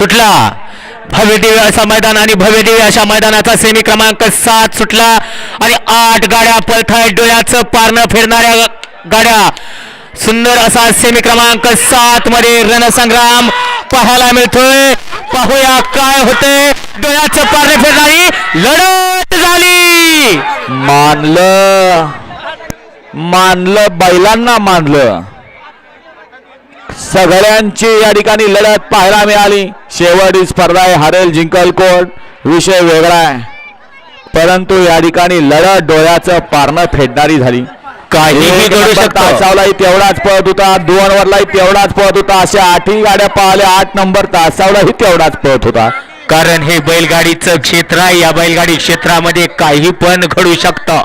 सुटला भव्य दिव्य असा मैदान आणि भव्य दिव्य अशा मैदानाचा सेमी क्रमांक 7 सुटला आणि 8 गाड्या पळतायत डोळ्याचं पारणं फिरणाऱ्या गाड्या सुंदर असा सेमी क्रमांक 7 मध्ये रणसंग्राम पाहायला मिळतोय। पाहूया काय होते डोळ्याचं पारणं फिरणारी लढत झाली। मानलं बैलांना मानलं सगळ्यांची या ठिकाणी लढत पाहायला मिळाली। शेवटची स्पर्धा आहे हरेल जिंकल कोण विषय वेगळा आहे परंतु या ठिकाणी लढत डोळ्याचं पारणं फेडणारी झाली। काहीही घडू शकतं। तासावलाही तेवढाच पळत होता 2 नंबरलाही तेवढाच पळत होता अशा 8ही गाड्या पाहिल्या 8 नंबर तासावलाही तेवढाच पळत होता कारण हे बैलगाडीचं क्षेत्र आहे। या बैलगाडी क्षेत्रामध्ये काही पण घडू शकतं।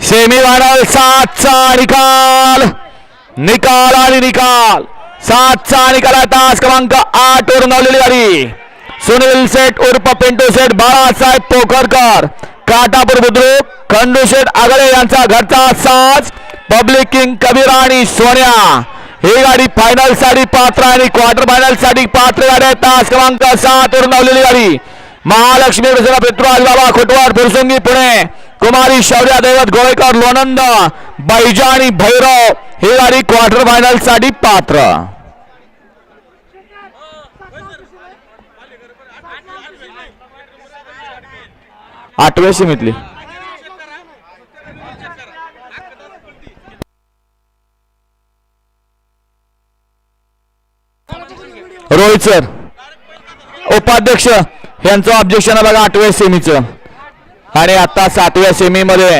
सेमीफायनल 7चा निकाल आणि निकाल 7चा निकाल आहे। तास क्रमांक 8 वर नवलेली गाडी सुनील सेठ उर्फ पिंटू सेठ बाळासाहेब पोखरकर काटापूर बुद्रुक खंडू सेठ आगळे यांचा घरचा साज पब्लिक किंग कबीर आणि सोन्या ही गाडी फायनल साठी पात्र आणि क्वार्टर फायनल साठी पात्र गाडी आहे। तास क्रमांक 7 वर नवलेली गाडी महालक्ष्मी पृथ्वीराज बाबा खोटवाड फुरसुंगी पुणे कुमारी शौर्या दैवत गोळेकर लोणंद बैजा आणि भैरव ही गाडी क्वार्टर फायनल साठी पात्र। आठव्या सीमीतली रोहित सर उपाध्यक्ष यांचं ऑब्जेक्शन बघा 8व्या सेमीचं आणि आता 7व्या सेमी मध्ये